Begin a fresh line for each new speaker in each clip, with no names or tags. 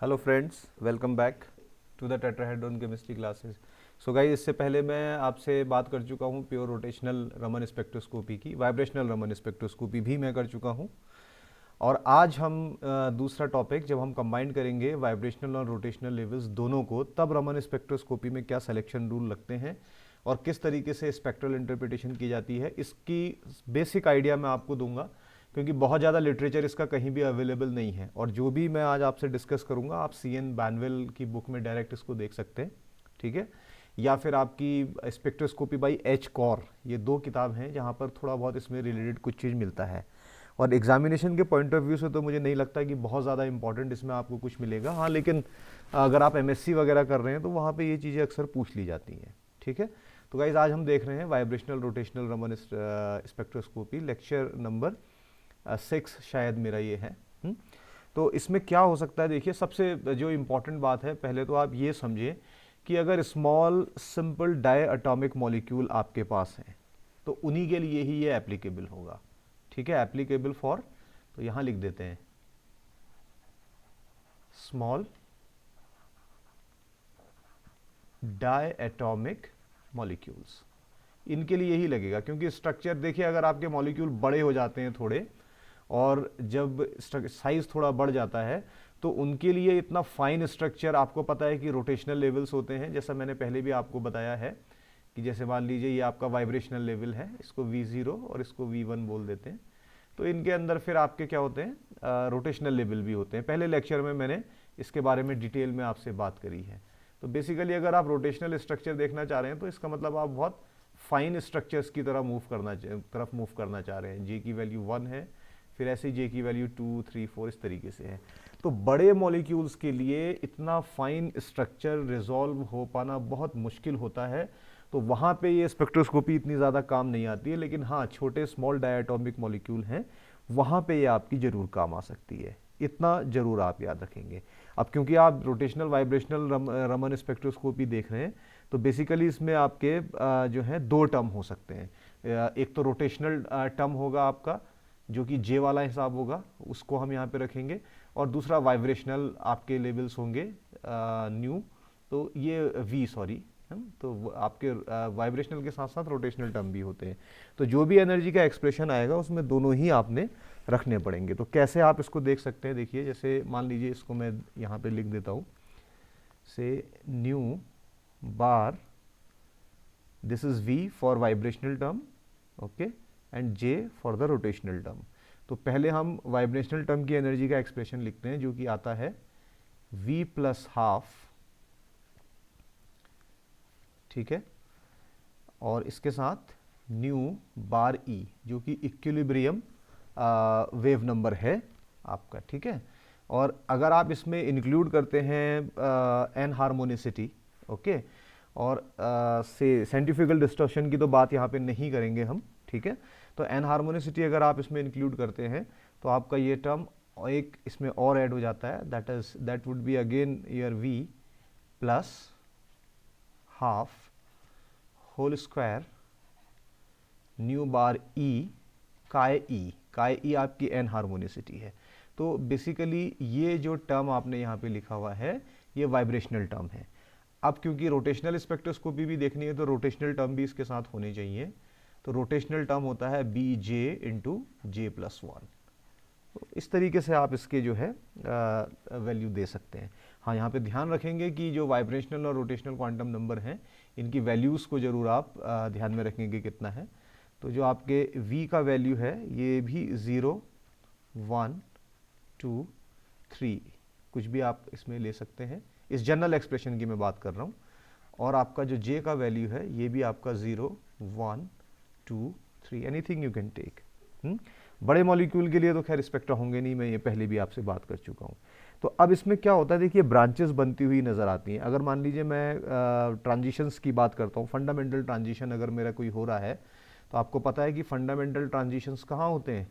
Hello friends, welcome back to the tetrahedron chemistry classes. So guys, इससे पहले मैं आपसे बात कर चुका हूँ प्योर रोटेशनल रमन स्पेक्ट्रोस्कोपी की, वाइब्रेशनल रमन स्पेक्ट्रोस्कोपी भी मैं कर चुका हूँ। और आज हम दूसरा टॉपिक जब हम कंबाइन करेंगे वाइब्रेशनल और रोटेशनल लेवल्स दोनों को, तब रमन स्पेक्ट्रोस्कोपी में क्या सिलेक्शन रूल लगते हैं और किस तरीके से स्पेक्ट्रल इंटरप्रिटेशन की जाती है, इसकी बेसिक आइडिया मैं आपको दूंगा, क्योंकि बहुत ज़्यादा लिटरेचर इसका कहीं भी अवेलेबल नहीं है। और जो भी मैं आज आपसे डिस्कस करूंगा, आप CN बैनवेल की बुक में डायरेक्ट इसको देख सकते हैं, ठीक है। या फिर आपकी स्पेक्ट्रोस्कोपी बाई एच कॉर, ये दो किताब हैं जहाँ पर थोड़ा बहुत इसमें रिलेटेड कुछ चीज़ मिलता है। और एग्जामिनेशन के पॉइंट ऑफ व्यू से तो मुझे नहीं लगता कि बहुत ज़्यादा इंपॉर्टेंट इसमें आपको कुछ मिलेगा। हाँ, लेकिन अगर आप MSc वगैरह कर रहे हैं तो वहाँ पे ये चीज़ें अक्सर पूछ ली जाती हैं, ठीक है। तो गाइज, आज हम देख रहे हैं vibrational rotational Raman spectroscopy, lecture number 6 शायद मेरा ये है। तो इसमें क्या हो सकता है, देखिए, सबसे जो इम्पोर्टेंट बात है, पहले तो आप ये समझिए कि अगर small simple diatomic molecule आपके पास है तो उन्हीं के लिए ही ये एप्लीकेबल होगा, ठीक है। एप्लीकेबल फॉर, तो यहां लिख देते हैं स्मॉल डाई एटॉमिक मॉलिक्यूल्स, इनके लिए यही लगेगा। क्योंकि स्ट्रक्चर देखिए, अगर आपके मॉलिक्यूल बड़े हो जाते हैं थोड़े, और जब साइज थोड़ा बढ़ जाता है, तो उनके लिए इतना फाइन स्ट्रक्चर, आपको पता है कि रोटेशनल लेवल्स होते हैं, जैसा मैंने पहले भी आपको बताया है कि जैसे मान लीजिए ये आपका वाइब्रेशनल लेवल है, इसको V0 और इसको V1 बोल देते हैं। तो इनके अंदर फिर आपके क्या होते हैं, रोटेशनल लेवल भी होते हैं। पहले लेक्चर में मैंने इसके बारे में डिटेल में आपसे बात करी है। तो बेसिकली अगर आप रोटेशनल स्ट्रक्चर देखना चाह रहे हैं तो इसका मतलब आप बहुत फाइन स्ट्रक्चर्स की तरफ मूव करना चाह रहे हैं। जे की वैल्यू 1 है, फिर ऐसे जे की वैल्यू 2, 3, 4 इस तरीके से है। तो बड़े मॉलिक्यूल्स के लिए इतना फाइन स्ट्रक्चर रिजॉल्व हो पाना बहुत मुश्किल होता है, तो वहाँ पे ये स्पेक्ट्रोस्कोपी इतनी ज़्यादा काम नहीं आती है। लेकिन हाँ, छोटे स्मॉल डायटोमिक मॉलिक्यूल हैं, वहाँ पे ये आपकी ज़रूर काम आ सकती है, इतना ज़रूर आप याद रखेंगे। अब क्योंकि आप रोटेशनल वाइब्रेशनल रमन स्पेक्ट्रोस्कोपी देख रहे हैं, तो बेसिकली इसमें आपके जो है दो टर्म हो सकते हैं। एक तो रोटेशनल टर्म होगा आपका, जो कि जे वाला हिसाब होगा, उसको हम यहाँ पे रखेंगे। और दूसरा वाइब्रेशनल आपके लेवल्स होंगे न्यू, तो ये वी, सॉरी, तो आपके वाइब्रेशनल के साथ साथ रोटेशनल टर्म भी होते हैं। तो जो भी एनर्जी का एक्सप्रेशन आएगा उसमें दोनों ही आपने रखने पड़ेंगे। तो कैसे आप इसको देख सकते हैं, देखिए, जैसे मान लीजिए इसको मैं यहाँ पे लिख देता हूँ, से new bar, this is V for vibrational term, okay, and J for the rotational term. तो पहले हम वाइब्रेशनल टर्म की एनर्जी का एक्सप्रेशन लिखते हैं, जो कि आता है V प्लस हाफ, ठीक है, और इसके साथ न्यू बार E, जो कि इक्विलिब्रियम वेव नंबर है आपका, ठीक है। और अगर आप इसमें इंक्लूड करते हैं एन हार्मोनिसिटी, ओके, और से सेंट्रीफ्यूगल डिस्टॉर्शन की तो बात यहाँ पे नहीं करेंगे हम, ठीक है। तो एन हार्मोनिसिटी अगर आप इसमें इंक्लूड करते हैं तो आपका ये टर्म एक इसमें और ऐड हो जाता है, that would be again your V plus half whole square nu bar E chi E आपकी एन हार्मोनिसिटी है। तो बेसिकली ये जो टर्म आपने यहाँ पे लिखा हुआ है, ये वाइब्रेशनल टर्म है। अब क्योंकि रोटेशनल स्पेक्ट्रोस्कोपी भी देखनी है, तो रोटेशनल टर्म भी इसके साथ होनी चाहिए। तो रोटेशनल टर्म होता है BJ इंटू J प्लस 1। तो इस तरीके से आप इसके जो है वैल्यू दे सकते हैं। हाँ, यहाँ पे ध्यान रखेंगे कि जो वाइब्रेशनल और रोटेशनल क्वांटम नंबर हैं, इनकी वैल्यूज़ को ज़रूर आप ध्यान में रखेंगे कितना है। तो जो आपके V का वैल्यू है, ये भी 0, 1, 2, 3 कुछ भी आप इसमें ले सकते हैं। इस जनरल एक्सप्रेशन की मैं बात कर रहा हूँ। और आपका जो J का वैल्यू है, ये भी आपका 0, 1, 2, 3, एनीथिंग यू कैन टेक। बड़े मॉलिक्यूल के लिए तो खैर स्पेक्ट्रा होंगे नहीं, मैं ये पहले भी आपसे बात कर चुका हूँ। तो अब इसमें क्या होता है, देखिए, ब्रांचेस बनती हुई नज़र आती हैं। अगर मान लीजिए मैं ट्रांजिशंस की बात करता हूँ, फंडामेंटल ट्रांजिशन अगर मेरा कोई हो रहा है, तो आपको पता है कि फंडामेंटल ट्रांजिशंस कहाँ होते हैं,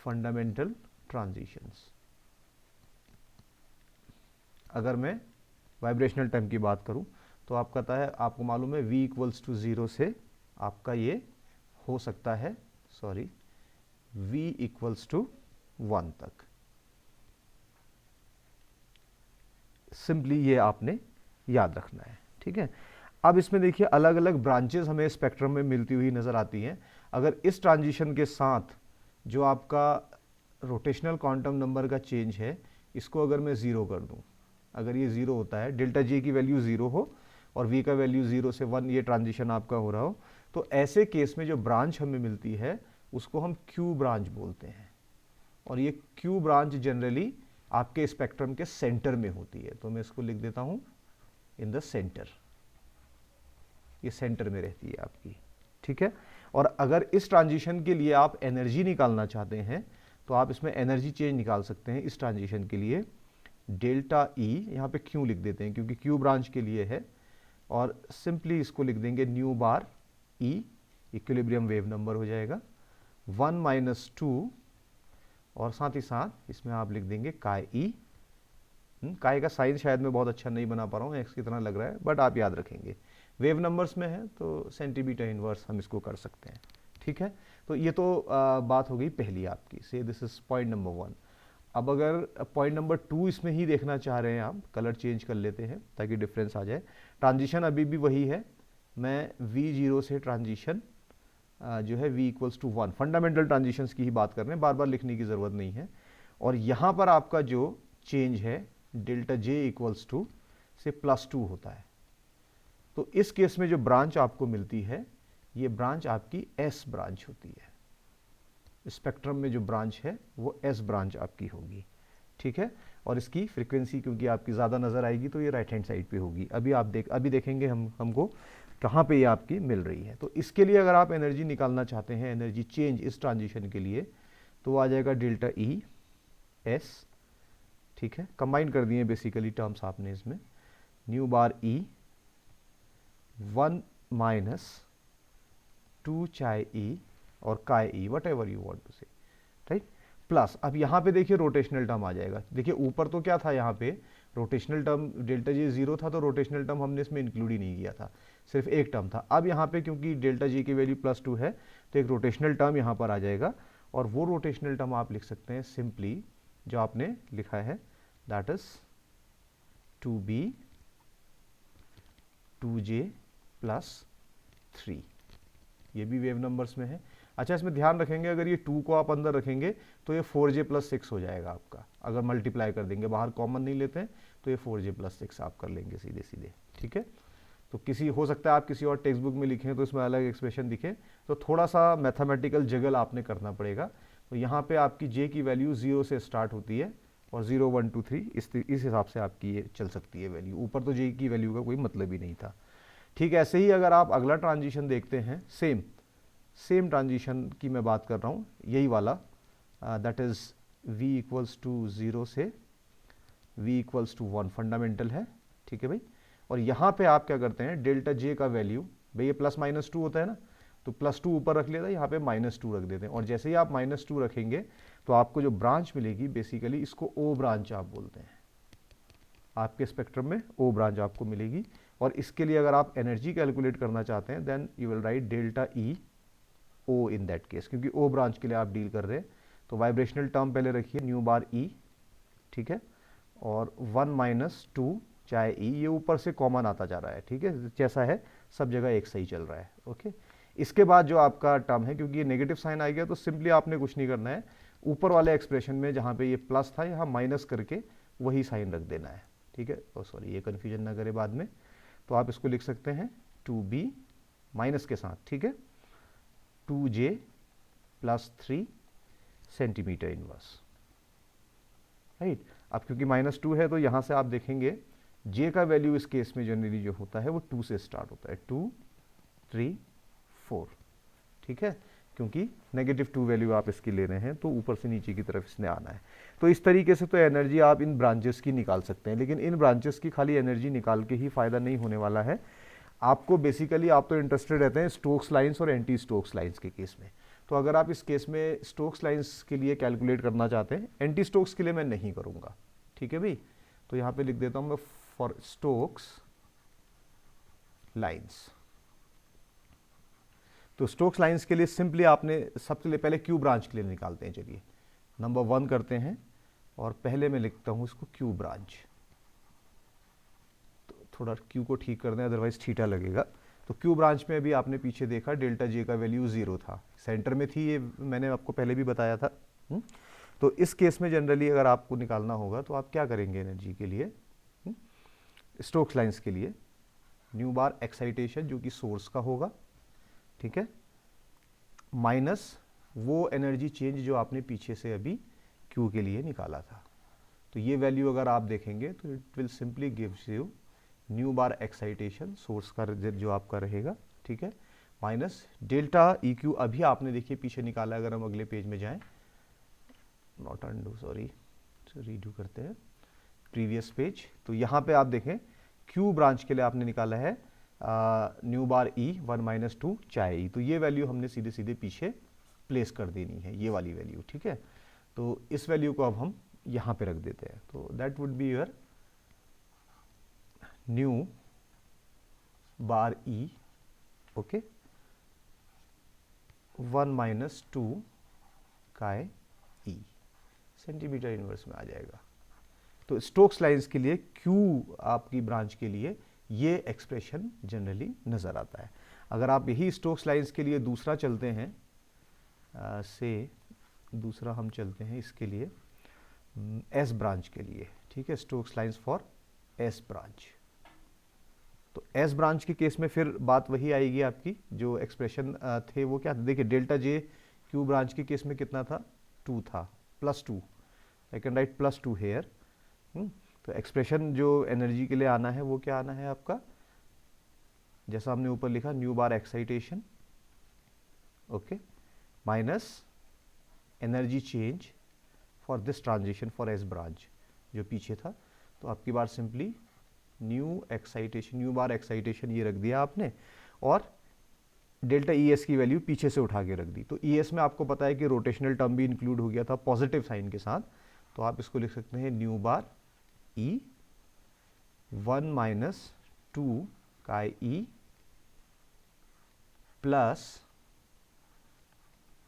फंडामेंटल ट्रांजिशंस, अगर मैं वाइब्रेशनल टर्म की बात करूं, तो आप कहता है, आपको मालूम है V इक्वल्स टू 0 से आपका ये हो सकता है, सॉरी, V इक्वल्स टू 1 तक, सिंपली ये आपने याद रखना है, ठीक है। अब इसमें देखिए अलग अलग ब्रांचेस हमें स्पेक्ट्रम में मिलती हुई नज़र आती हैं। अगर इस ट्रांजिशन के साथ जो आपका रोटेशनल क्वांटम नंबर का चेंज है, इसको अगर मैं ज़ीरो कर दूं, अगर ये ज़ीरो होता है, डेल्टा जी की वैल्यू ज़ीरो हो और वी का वैल्यू 0 से 1 ये ट्रांजिशन आपका हो रहा हो, तो ऐसे केस में जो ब्रांच हमें मिलती है उसको हम क्यू ब्रांच बोलते हैं। और ये क्यू ब्रांच जनरली आपके स्पेक्ट्रम के सेंटर में होती है। तो मैं इसको लिख देता हूं इन द सेंटर, ये सेंटर में रहती है आपकी, ठीक है। और अगर इस ट्रांजिशन के लिए आप एनर्जी निकालना चाहते हैं तो आप इसमें एनर्जी चेंज निकाल सकते हैं। इस ट्रांजिशन के लिए डेल्टा ई, यहाँ पे क्यू लिख देते हैं क्योंकि क्यू ब्रांच के लिए है, और सिंपली इसको लिख देंगे न्यू बार ई, इक्विलिब्रियम वेव नंबर हो जाएगा 1 - 2, और साथ ही साथ इसमें आप लिख देंगे काय ई। काय का साइन शायद मैं बहुत अच्छा नहीं बना पा रहा हूँ, एक्स की तरह लग रहा है, बट आप याद रखेंगे वेव नंबर्स में है तो सेंटीमीटर इनवर्स हम इसको कर सकते हैं, ठीक है। तो ये तो बात हो गई पहली आपकी, से दिस इज पॉइंट नंबर 1। अब अगर पॉइंट नंबर 2 इसमें ही देखना चाह रहे हैं आप, कलर चेंज कर लेते हैं ताकि डिफरेंस आ जाए। ट्रांजिशन अभी भी वही है, मैं V0 से ट्रांजिशन जो है V = 1, फंडामेंटल ट्रांजिशंस की ही बात कर रहे हैं, बार बार लिखने की ज़रूरत नहीं है। और यहाँ पर आपका जो चेंज है डेल्टा J = से +2 होता है। तो इस केस में जो ब्रांच आपको मिलती है ये ब्रांच आपकी S ब्रांच होती है। स्पेक्ट्रम में जो ब्रांच है वो S ब्रांच आपकी होगी, ठीक है। और इसकी फ्रीक्वेंसी क्योंकि आपकी ज़्यादा नज़र आएगी तो ये राइट हैंड साइड पे होगी। अभी देखेंगे हमको कहाँ पे ये आपकी मिल रही है। तो इसके लिए अगर आप एनर्जी निकालना चाहते हैं, एनर्जी चेंज इस ट्रांजिशन के लिए, तो आ जाएगा डेल्टा ई एस, ठीक है। कंबाइन कर दिए बेसिकली टर्म्स आपने इसमें, न्यू बार ई 1 - 2 चाय ई और काय ई, whatever you want to say, right, plus अब यहाँ पे देखिए रोटेशनल टर्म आ जाएगा। देखिए ऊपर तो क्या था, यहाँ पे रोटेशनल टर्म डेल्टा जी 0 था तो रोटेशनल टर्म हमने इसमें इंक्लूड ही नहीं किया था, सिर्फ एक टर्म था। अब यहाँ पे क्योंकि डेल्टा जी की वैल्यू +2 है तो एक रोटेशनल टर्म यहाँ पर आ जाएगा, और वो रोटेशनल टर्म आप लिख सकते हैं सिंपली जो आपने लिखा है, दैट इज 2b 2j + 3, ये भी वेव नंबर्स में है। अच्छा, इसमें ध्यान रखेंगे अगर ये 2 को आप अंदर रखेंगे तो ये 4j + 6 हो जाएगा आपका। अगर मल्टीप्लाई कर देंगे, बाहर कॉमन नहीं लेते हैं, तो ये 4j + 6 आप कर लेंगे सीधे सीधे, ठीक है। तो किसी हो सकता है आप किसी और टेक्स्ट बुक में लिखें तो इसमें अलग एक्सप्रेशन दिखे, तो थोड़ा सा मैथमेटिकल जगल आपने करना पड़ेगा। तो यहाँ पे आपकी j की वैल्यू 0 से स्टार्ट होती है और 0 1 2 3 इस हिसाब से आपकी ये चल सकती है वैल्यू। ऊपर तो j की वैल्यू का कोई मतलब ही नहीं था, ठीक। ऐसे ही अगर आप अगला ट्रांजिशन देखते हैं, सेम ट्रांजिशन की मैं बात कर रहा हूँ, यही वाला, दैट इज V = 0 से V = 1 फंडामेंटल है, ठीक है भाई। और यहाँ पे आप क्या करते हैं, डेल्टा J का वैल्यू, भाई ये +-2 होता है ना, तो +2 ऊपर रख लेता है, यहाँ पे -2 रख देते हैं। और जैसे ही आप -2 रखेंगे तो आपको जो ब्रांच मिलेगी बेसिकली इसको O ब्रांच आप बोलते हैं। आपके स्पेक्ट्रम में O ब्रांच आपको मिलेगी। और इसके लिए अगर आप एनर्जी कैलकुलेट करना चाहते हैं then you will write delta E O in that case, क्योंकि O ब्रांच के लिए आप डील कर रहे हैं। तो वाइब्रेशनल टर्म पहले रखिए न्यू बार ई, ठीक है, और 1 - 2 चाहे ई, ये ऊपर से कॉमन आता जा रहा है, ठीक है, जैसा है सब जगह एक सही चल रहा है, ओके। इसके बाद जो आपका टर्म है, क्योंकि ये नेगेटिव साइन आ गया तो सिंपली आपने कुछ नहीं करना है, ऊपर वाले एक्सप्रेशन में जहाँ पे ये प्लस था यहाँ माइनस करके वही साइन रख देना है, ठीक है। ओ सॉरी, ये कन्फ्यूजन ना करे बाद में। तो आप इसको लिख सकते हैं 2b माइनस के साथ, ठीक है, 2j + 3 सेंटीमीटर इनवर्स, राइट। अब क्योंकि -2 है तो यहाँ से आप देखेंगे j का वैल्यू इस केस में जनरली जो होता है वो 2 से स्टार्ट होता है, 2 3 4, ठीक है, क्योंकि -2 वैल्यू आप इसकी ले रहे हैं तो ऊपर से नीचे की तरफ इसने आना है। तो इस तरीके से तो एनर्जी आप इन ब्रांचेस की निकाल सकते हैं, लेकिन इन ब्रांचेस की खाली एनर्जी निकाल के ही फ़ायदा नहीं होने वाला है आपको। बेसिकली आप तो इंटरेस्टेड रहते हैं स्टोक्स लाइंस और एंटी स्टोक्स लाइंस के केस में। तो अगर आप इस केस में स्टोक्स लाइंस के लिए कैलकुलेट करना चाहते हैं, एंटी स्टोक्स के लिए मैं नहीं करूँगा, ठीक है भाई। तो यहाँ पर लिख देता हूँ मैं फॉर स्टोक्स लाइंस। तो स्टोक्स लाइंस के लिए सिंपली आपने सबसे पहले क्यू ब्रांच के लिए निकालते हैं। चलिए नंबर 1 करते हैं और पहले मैं लिखता हूं इसको क्यू ब्रांच, थोड़ा क्यू को ठीक कर दें, अदरवाइज थीटा लगेगा। तो क्यू ब्रांच में अभी आपने पीछे देखा डेल्टा जे का वैल्यू 0 था, सेंटर में थी, ये मैंने आपको पहले भी बताया था। तो इस केस में जनरली अगर आपको निकालना होगा तो आप क्या करेंगे एनर्जी के लिए, स्टोक्स लाइंस के लिए, न्यू बार एक्साइटेशन जो कि सोर्स का होगा, ठीक है, माइनस वो एनर्जी चेंज जो आपने पीछे से अभी क्यू के लिए निकाला था। तो ये वैल्यू अगर आप देखेंगे तो it will simply gives you new bar excitation source का जो आपका रहेगा, ठीक है, माइनस डेल्टा ई क्यू अभी आपने देखिए पीछे निकाला। अगर हम अगले पेज में जाएं, नॉट अंडू, सॉरी, रीडू करते हैं प्रीवियस पेज, तो यहाँ पे आप देखें क्यू ब्रांच के लिए आपने निकाला है न्यू बार ई 1 - 2 चाहे ई, तो ये वैल्यू हमने सीधे सीधे पीछे प्लेस कर देनी है, ये वाली वैल्यू, ठीक है। तो इस वैल्यू को अब हम यहाँ पे रख देते हैं, तो that would be your new bar E, okay, 1 - 2 काय ई, सेंटीमीटर इनवर्स में आ जाएगा। तो स्टोक्स लाइंस के लिए क्यू आपकी ब्रांच के लिए ये एक्सप्रेशन जनरली नज़र आता है। अगर आप यही स्टोक्स लाइंस के लिए दूसरा चलते हैं, दूसरा हम चलते हैं इसके लिए एस ब्रांच के लिए, ठीक है, Stokes lines for S branch. तो एस ब्रांच के केस में फिर बात वही आएगी, आपकी जो एक्सप्रेशन थे वो क्या थे, देखिए डेल्टा जे क्यू ब्रांच के केस में कितना था, 2 था, +2, आई कैन राइट +2 हेयर। तो एक्सप्रेशन जो एनर्जी के लिए आना है वो क्या आना है आपका, जैसा हमने ऊपर लिखा, new bar excitation, okay, minus energy change for this transition for S branch जो पीछे था। तो आपकी बार simply new excitation, new bar excitation ये रख दिया आपने, और डेल्टा ई एस की वैल्यू पीछे से उठा के रख दी। तो ई एस में आपको पता है कि रोटेशनल टर्म भी इंक्लूड हो गया था पॉजिटिव साइन के साथ, तो आप इसको लिख सकते हैं न्यू बार ई 1 - 2 काय E plus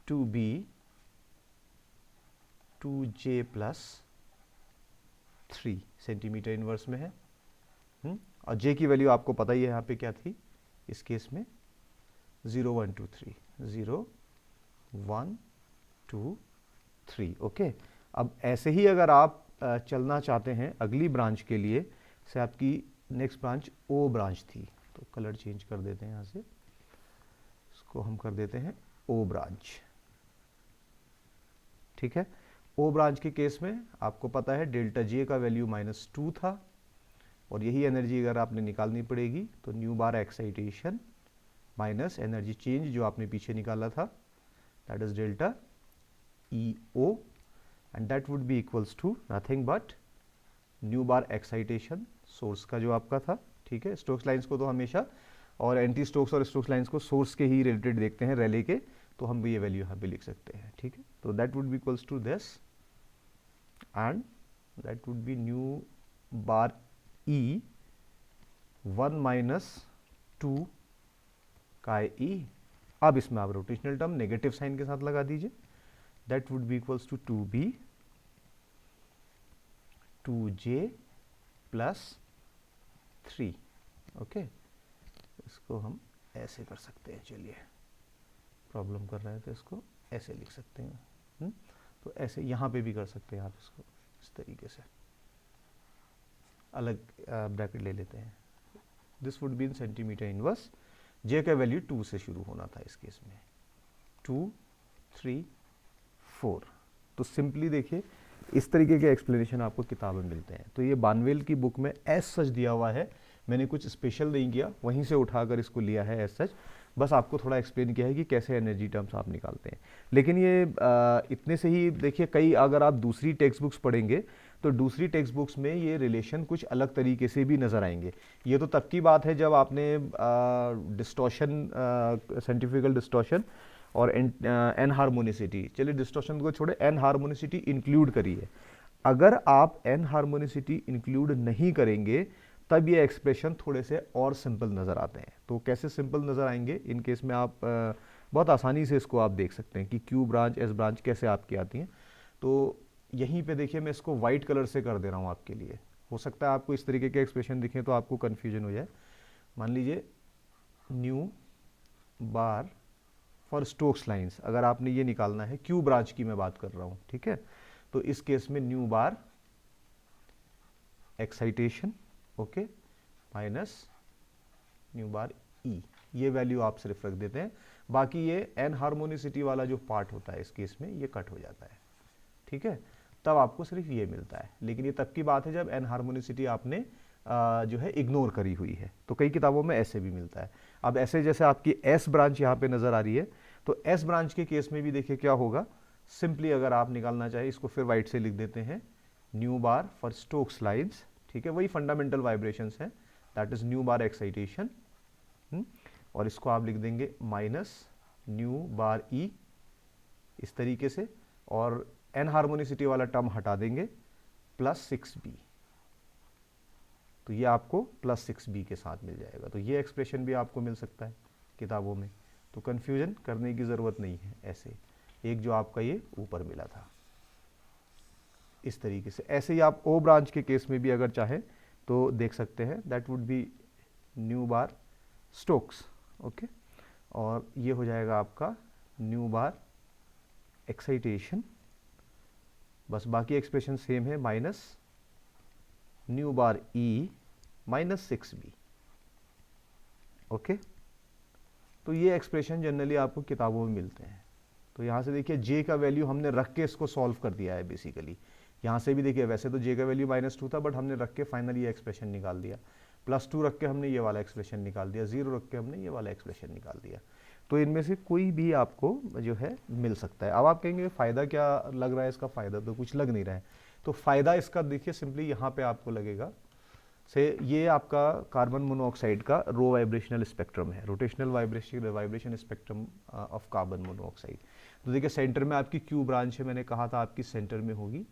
2b 2j + 3 centimetre inverse में है। और j की वैल्यू आपको पता ही है यहाँ पे क्या थी इस केस में, 0 1 2 3, 0 1 2 3, ओके। अब ऐसे ही अगर आप चलना चाहते हैं अगली ब्रांच के लिए, से आपकी नेक्स्ट ब्रांच ओ ब्रांच थी, तो कलर चेंज कर देते हैं यहाँ से, इसको हम कर देते हैं ओ ब्रांच, ठीक है। ओ ब्रांच के केस में आपको पता है डेल्टा जे का वैल्यू -2 था, और यही एनर्जी अगर आपने निकालनी पड़ेगी तो nu bar excitation minus energy change जो आपने पीछे निकाला था, that is delta E O, and that would be equals to nothing but nu bar excitation source का जो आपका था, ठीक है। स्टोक्स लाइंस को तो हमेशा, और एंटी स्टोक्स और स्टोक्स लाइंस को सोर्स के ही रिलेटेड देखते हैं, रेले के, तो हम भी ये वैल्यू यहाँ पे लिख सकते हैं, ठीक है। तो that would be equals to this, and that would be nu bar E 1 - 2 काय ई। अब इसमें आप रोटेशनल टर्म नेगेटिव साइन के साथ लगा दीजिए, that would be equals to 2b 2j + 3, okay. इसको हम ऐसे कर सकते हैं, चलिए प्रॉब्लम कर रहे हैं तो इसको ऐसे लिख सकते हैं। तो ऐसे यहाँ पे भी कर सकते हैं आप इसको, इस तरीके से अलग ब्रैकेट ले लेते हैं। This would be in centimetre inverse, J का वैल्यू 2 से शुरू होना था इस केस में, 2 3 4। तो सिंपली देखिए इस तरीके के एक्सप्लेनेशन आपको किताब में मिलते हैं। तो ये बानवेल की बुक में एज सच दिया हुआ है, मैंने कुछ स्पेशल नहीं किया, वहीं से उठाकर इसको लिया है एज सच, बस आपको थोड़ा एक्सप्लेन किया है कि कैसे एनर्जी टर्म्स आप निकालते हैं। लेकिन ये इतने से ही देखिए, कई अगर आप दूसरी टेक्स्ट बुक्स पढ़ेंगे तो दूसरी टेक्स्ट बुक्स में ये रिलेशन कुछ अलग तरीके से भी नज़र आएंगे। ये तो तब की बात है जब आपने डिस्टॉर्शन, सेंट्रीफ्यूगल डिस्टॉर्शन और एन हार्मोनिसिटी, चलिए डिस्टॉर्शन को छोड़े, एन हार्मोनिसिटी इंक्लूड करिए। अगर आप एन हार्मोनिसिटी इंक्लूड नहीं करेंगे तब ये एक्सप्रेशन थोड़े से और सिंपल नज़र आते हैं। तो कैसे सिंपल नज़र आएंगे, इन केस में आप बहुत आसानी से इसको आप देख सकते हैं कि क्यू ब्रांच एस ब्रांच कैसे आपकी आती हैं। तो यहीं पे देखिए मैं इसको वाइट कलर से कर दे रहा हूँ आपके लिए, हो सकता है आपको इस तरीके के एक्सप्रेशन दिखें तो आपको कन्फ्यूजन हो जाए। मान लीजिए new bar for Stokes lines, अगर आपने ये निकालना है, क्यू ब्रांच की मैं बात कर रहा हूँ, ठीक है, तो इस केस में new bar excitation, okay, minus new bar ई, ये वैल्यू आप सिर्फ रख देते हैं, बाकी ये एन हार्मोनिसिटी वाला जो पार्ट होता है इस केस में ये कट हो जाता है, ठीक है, तब आपको सिर्फ ये मिलता है। लेकिन ये तब की बात है जब एन हार्मोनिसिटी आपने जो है इग्नोर करी हुई है, तो कई किताबों में ऐसे भी मिलता है। अब ऐसे जैसे आपकी एस ब्रांच यहाँ पे नजर आ रही है, तो एस ब्रांच के केस में भी देखिए क्या होगा, सिंपली अगर आप निकालना चाहे इसको फिर वाइट से लिख देते हैं new bar for Stokes lines, ठीक है, वही फंडामेंटल वाइब्रेशंस हैं, that is new bar excitation, और इसको आप लिख देंगे माइनस न्यू बार ई इस तरीके से, और एन हार्मोनिसिटी वाला टर्म हटा देंगे, प्लस 6b, तो ये आपको प्लस 6b के साथ मिल जाएगा। तो ये एक्सप्रेशन भी आपको मिल सकता है किताबों में, तो कंफ्यूजन करने की ज़रूरत नहीं है। ऐसे एक जो आपका ये ऊपर मिला था इस तरीके से, ऐसे ही आप ओ ब्रांच के केस में भी अगर चाहें तो देख सकते हैं, that would be nu bar Stokes, okay, और ये हो जाएगा आपका न्यू बार एक्साइटेशन, बस बाकी एक्सप्रेशन सेम है, minus new bar E minus 6b, okay. तो ये एक्सप्रेशन जनरली आपको किताबों में मिलते हैं। तो यहाँ से देखिए जे का वैल्यू हमने रख के इसको सॉल्व कर दिया है बेसिकली। यहाँ से भी देखिए वैसे तो जे का वैल्यू -2 था, बट हमने रख के फाइनली ये एक्सप्रेशन निकाल दिया, +2 रख के हमने ये वाला एक्सप्रेशन निकाल दिया, 0 रख के हमने ये वाला एक्सप्रेशन निकाल दिया। तो इनमें से कोई भी आपको जो है मिल सकता है। अब आप कहेंगे फ़ायदा क्या लग रहा है, इसका फ़ायदा तो कुछ लग नहीं रहा है। तो फ़ायदा इसका देखिए सिंपली यहाँ पे आपको लगेगा से, ये आपका कार्बन मोनोऑक्साइड का रो वाइब्रेशनल स्पेक्ट्रम है, rotational vibration spectrum of carbon monoxide. तो देखिए सेंटर में आपकी क्यू ब्रांच है, मैंने कहा था आपकी सेंटर में होगी,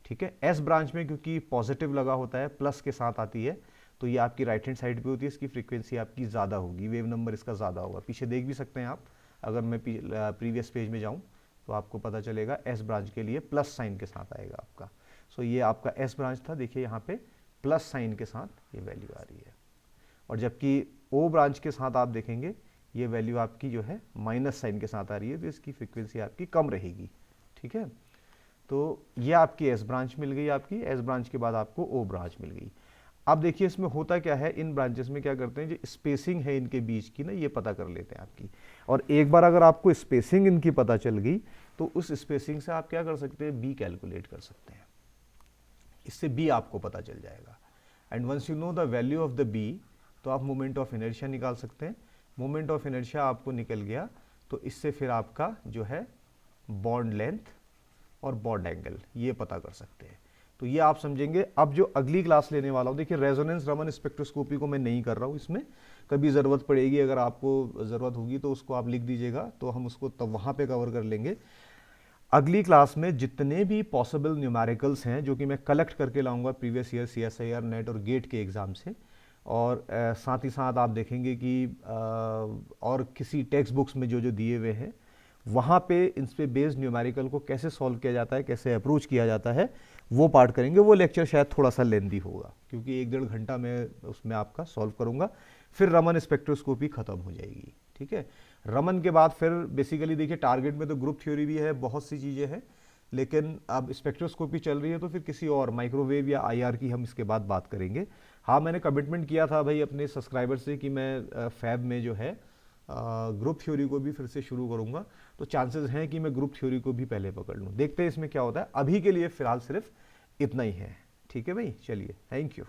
ठीक है। एस ब्रांच में क्योंकि पॉजिटिव लगा होता है, प्लस के साथ आती है, तो ये आपकी राइट हैंड साइड पे होती है, इसकी फ्रीक्वेंसी आपकी ज़्यादा होगी, वेव नंबर इसका ज़्यादा होगा। पीछे देख भी सकते हैं आप, अगर मैं प्रीवियस पेज में जाऊँ तो आपको पता चलेगा एस ब्रांच के लिए प्लस साइन के साथ आएगा आपका। सो ये आपका एस ब्रांच था, देखिए यहाँ पे प्लस साइन के साथ ये वैल्यू आ रही है, और जबकि ओ ब्रांच के साथ आप देखेंगे ये वैल्यू आपकी जो है माइनस साइन के साथ आ रही है, तो इसकी फ्रीक्वेंसी आपकी कम रहेगी, ठीक है। तो ये आपकी एस ब्रांच मिल गई, आपकी एस ब्रांच के बाद आपको ओ ब्रांच मिल गई। अब देखिए इसमें होता क्या है, इन ब्रांचेस में क्या करते हैं, जो स्पेसिंग है इनके बीच की ना, ये पता कर लेते हैं आपकी। और एक बार अगर आपको स्पेसिंग इनकी पता चल गई तो उस स्पेसिंग से आप क्या कर सकते हैं, बी कैलकुलेट कर सकते हैं, इससे बी आपको पता चल जाएगा। And once you know the value of the B, तो आप मोमेंट ऑफ इनर्शिया निकाल सकते हैं। मोमेंट ऑफ इनर्शिया आपको निकल गया, तो इससे फिर आपका जो है बॉन्ड लेंथ और बॉन्ड एंगल ये पता कर सकते हैं। तो ये आप समझेंगे। अब जो अगली क्लास लेने वाला हूँ, देखिए रेजोनेंस रमन स्पेक्ट्रोस्कोपी को मैं नहीं कर रहा हूँ, इसमें कभी ज़रूरत पड़ेगी, अगर आपको ज़रूरत होगी तो उसको आप लिख दीजिएगा, तो हम उसको तब वहाँ पे कवर कर लेंगे। अगली क्लास में जितने भी पॉसिबल न्यूमेरिकल्स हैं जो कि मैं कलेक्ट करके लाऊंगा प्रीवियस ईयर CSIR नेट और गेट के एग्ज़ाम से, और साथ ही साथ आप देखेंगे कि और किसी टेक्स्ट बुक्स में जो जो दिए हुए हैं वहाँ पे इन पे बेस्ड न्यूमेरिकल को कैसे सॉल्व किया जाता है, कैसे अप्रोच किया जाता है, वो पार्ट करेंगे। वो लेक्चर शायद थोड़ा सा लेंदी होगा, क्योंकि 1-1.5 घंटा मैं उसमें आपका सॉल्व करूँगा, फिर रमन स्पेक्ट्रोस्कोपी ख़त्म हो जाएगी, ठीक है। रमन के बाद फिर बेसिकली देखिए टारगेट में तो ग्रुप थ्योरी भी है, बहुत सी चीज़ें हैं, लेकिन अब स्पेक्ट्रोस्कोपी चल रही है तो फिर किसी और माइक्रोवेव या IR की हम इसके बाद बात करेंगे। हाँ, मैंने कमिटमेंट किया था भाई अपने सब्सक्राइबर से कि मैं फैब में जो है ग्रुप थ्योरी को भी फिर से शुरू करूँगा, तो चांसेस हैं कि मैं ग्रुप थ्योरी को भी पहले पकड़ लूँ। देखते हैं इसमें क्या होता है। अभी के लिए फ़िलहाल सिर्फ इतना ही है, ठीक है भाई, चलिए, थैंक यू।